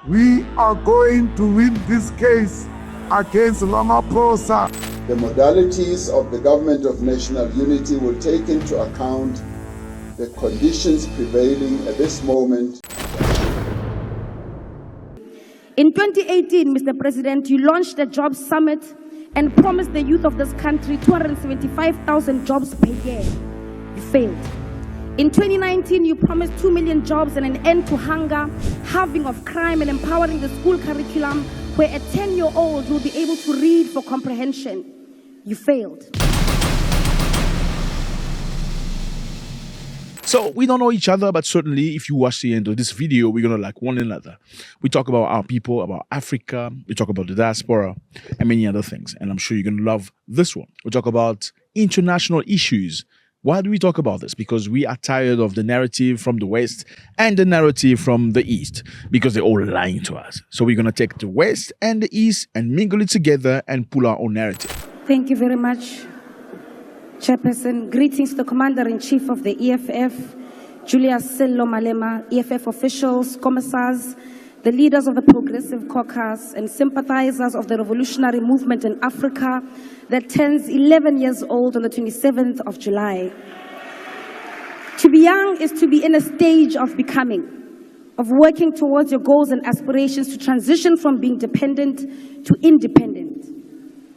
We are going to win this case against Ramaphosa. The modalities of the government of national unity will take into account the conditions prevailing at this moment. In 2018, Mr. President, you launched a jobs summit and promised the youth of this country 275,000 jobs per year. You failed. In 2019, you promised 2 million jobs and an end to hunger, halving of crime, and empowering the school curriculum where a 10-year-old will be able to read for comprehension. You failed. So we don't know each other, but certainly if you watch the end of this video, we're going to like one another. We talk about our people, about Africa. We talk about the diaspora and many other things. And I'm sure you're going to love this one. We talk about international issues. Why do we talk about this? Because we are tired of the narrative from the West and the narrative from the East, because they're all lying to us. So we're going to take the West and the East and mingle it together and pull our own narrative. Thank you very much, Chairperson. Greetings to the Commander-in-Chief of the EFF, Julius Sello Malema, EFF officials, commissars, the leaders of the Progressive Caucus, and sympathizers of the revolutionary movement in Africa that turns 11 years old on the 27th of July. To be young is to be in a stage of becoming, of working towards your goals and aspirations to transition from being dependent to independent.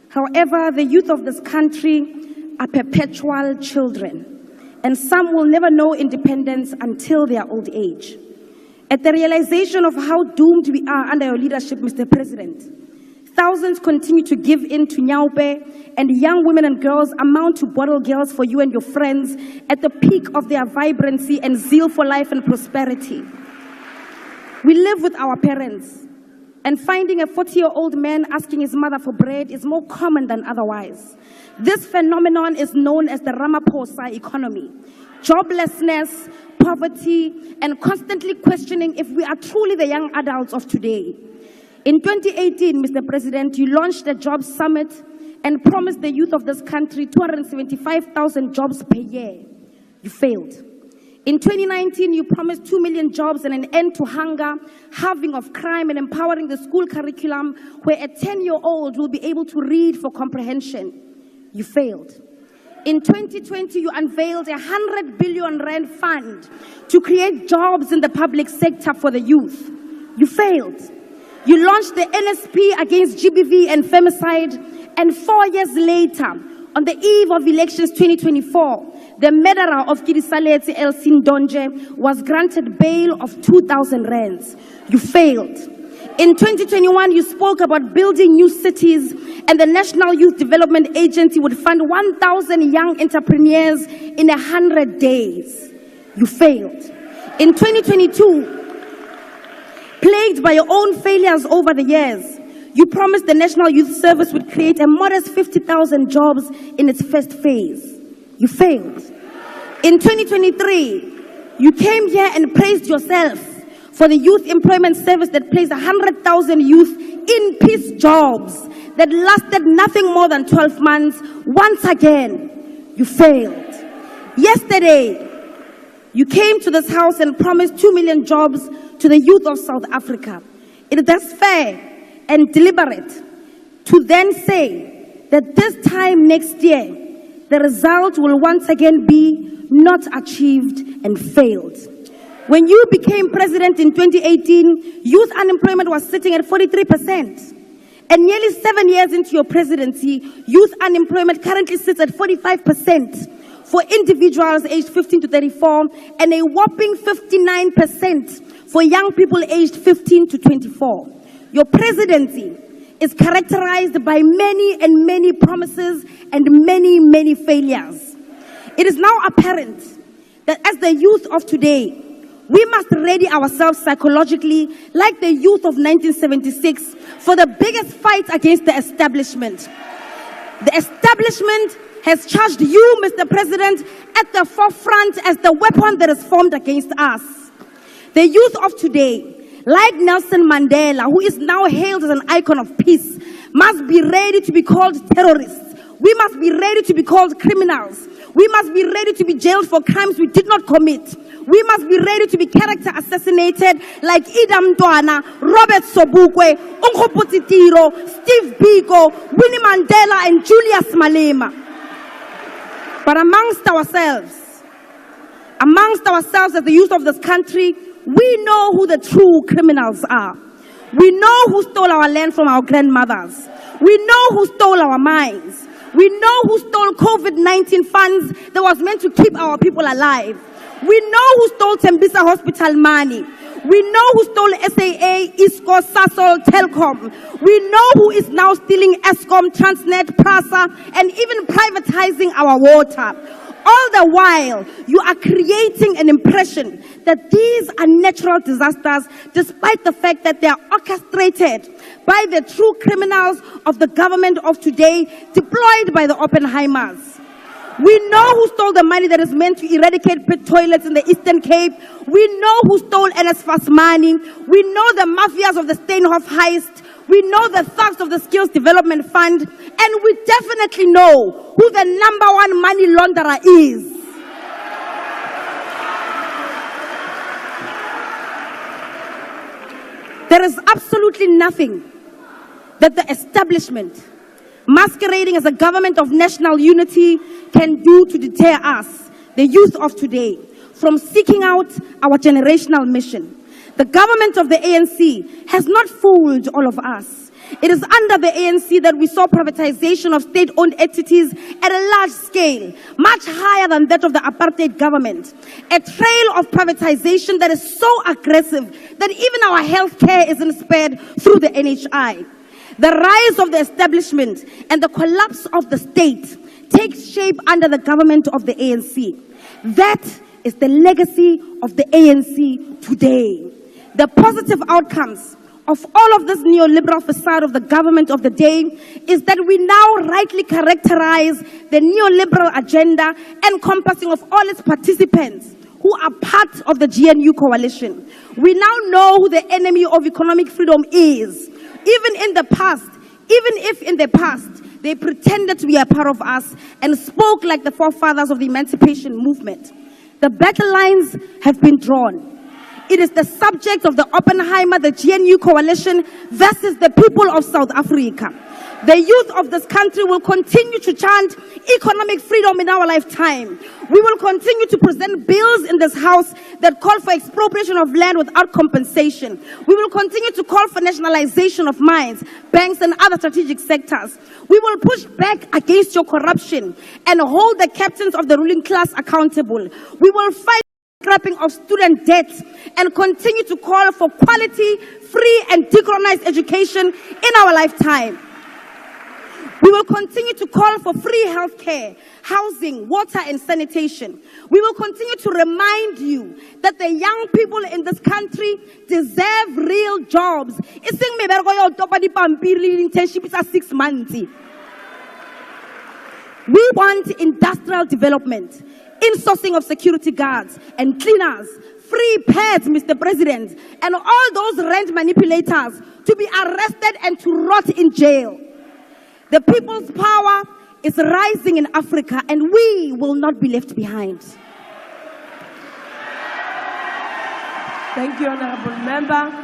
However, the youth of this country are perpetual children, and some will never know independence until their old age. At the realization of how doomed we are under your leadership, Mr. President, thousands continue to give in to Nyaupe, and young women and girls amount to bottle girls for you and your friends at the peak of their vibrancy and zeal for life and prosperity. We live with our parents, and finding a 40-year-old man asking his mother for bread is more common than otherwise. This phenomenon is known as the Ramaphosa economy. Joblessness, poverty, and constantly questioning if we are truly the young adults of today. In 2018, Mr. President, you launched a jobs summit and promised the youth of this country 275,000 jobs per year. You failed. In 2019, you promised 2 million jobs and an end to hunger, halving of crime, and empowering the school curriculum where a 10-year-old will be able to read for comprehension. You failed. In 2020, you unveiled a 100 billion rand fund to create jobs in the public sector for the youth. You failed. You launched the NSP against GBV and femicide, and 4 years later, on the eve of elections 2024, the murderer of Kidisaleti Elsin Donje was granted bail of 2,000 rands. You failed. In 2021, you spoke about building new cities, and the National Youth Development Agency would fund 1,000 young entrepreneurs in 100 days. You failed. In 2022, plagued by your own failures over the years, you promised the National Youth Service would create a modest 50,000 jobs in its first phase. You failed. In 2023, you came here and praised yourself for the Youth Employment Service that placed 100,000 youth in peace jobs that lasted nothing more than 12 months. Once again, you failed. Yesterday, you came to this house and promised 2 million jobs to the youth of South Africa. It is thus fair and deliberate to then say that this time next year, the result will once again be not achieved and failed. When you became president in 2018, youth unemployment was sitting at 43%. And nearly 7 years into your presidency, youth unemployment currently sits at 45% for individuals aged 15 to 34 and a whopping 59% for young people aged 15 to 24. Your presidency is characterized by many promises and many failures. It is now apparent that as the youth of today, we must ready ourselves psychologically like the youth of 1976 for the biggest fight against the establishment. The establishment has charged you, Mr. President, at the forefront as the weapon that is formed against us. The youth of today, like Nelson Mandela, who is now hailed as an icon of peace, must be ready to be called terrorists. We must be ready to be called criminals. We must be ready to be jailed for crimes we did not commit. We must be ready to be character assassinated like Idam Dwana, Robert Sobukwe, Unkgopotshe Tiro, Steve Biko, Winnie Mandela, and Julius Malema. But amongst ourselves as the youth of this country, we know who the true criminals are. We know who stole our land from our grandmothers. We know who stole our mines. We know who stole COVID-19 funds that was meant to keep our people alive. We know who stole Tembisa Hospital money. We know who stole SAA, ISCO, Sasol, Telkom. We know who is now stealing Eskom, Transnet, PRASA, and even privatizing our water. All the while, you are creating an impression that these are natural disasters, despite the fact that they are orchestrated by the true criminals of the government of today, deployed by the Oppenheimers. We know who stole the money that is meant to eradicate pit toilets in the Eastern Cape. We know who stole NSFAS money. We know the mafias of the Steinhoff heist. We know the thugs of the Skills Development Fund. And we definitely know who the #1 money launderer is. There is absolutely nothing that the establishment, masquerading as a government of national unity, can do to deter us, the youth of today, from seeking out our generational mission. The government of the ANC has not fooled all of us. It is under the ANC that we saw privatization of state-owned entities at a large scale, much higher than that of the apartheid government. A trail of privatization that is so aggressive that even our healthcare isn't spared through the NHI. The rise of the establishment and the collapse of the state takes shape under the government of the ANC. That is the legacy of the ANC today. The positive outcomes of all of this neoliberal facade of the government of the day is that we now rightly characterize the neoliberal agenda encompassing of all its participants who are part of the GNU coalition. We now know who the enemy of economic freedom is. Even if in the past they pretended to be a part of us and spoke like the forefathers of the emancipation movement. The battle lines have been drawn. It is the subject of the Oppenheimer, the GNU coalition versus the people of South Africa. The youth of this country will continue to chant economic freedom in our lifetime. We will continue to present bills in this house that call for expropriation of land without compensation. We will continue to call for nationalization of mines, banks, and other strategic sectors. We will push back against your corruption and hold the captains of the ruling class accountable. We will fight scrapping of student debt and continue to call for quality, free, and decolonized education in our lifetime. We will continue to call for free healthcare, housing, water, and sanitation. We will continue to remind you that the young people in this country deserve real jobs. Iseng mebereko ya topa dipampiri internship is 6 months. We want industrial development, insourcing of security guards and cleaners, free pads, Mr. President, and all those rent manipulators to be arrested and to rot in jail. The people's power is rising in Africa, and we will not be left behind. Thank you, Honorable Member.